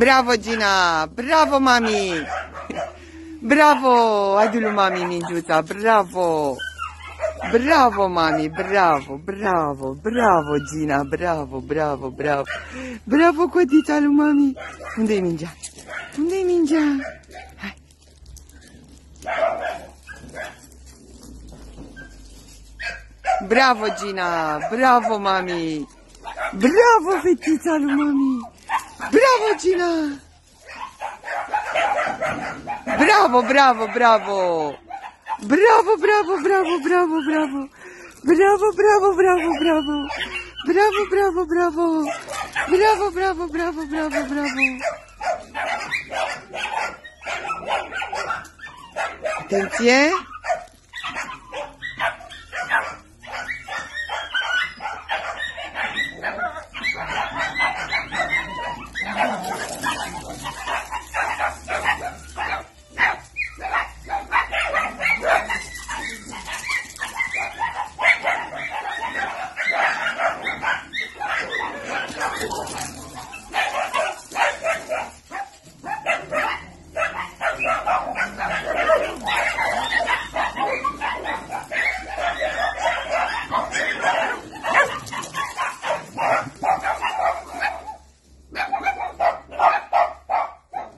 Bravo, Gina! Bravo, mami! Bravo! Adu lui mami mingiuța! Bravo! Bravo, mami! Bravo! Bravo! Bravo, Gina! Bravo! Bravo! Bravo! Bravo, codița lui mami! Unde-i mingea? Unde-i mingea? Hai! Bravo, Gina! Bravo, mami! Bravo, fetița lui mami! Bravo, Gina! Bravo, bravo, bravo! Bravo, bravo, bravo, bravo, bravo! Bravo, bravo, bravo, bravo! Bravo, bravo, bravo! Bravo, bravo, bravo, bravo, bravo! Atenție!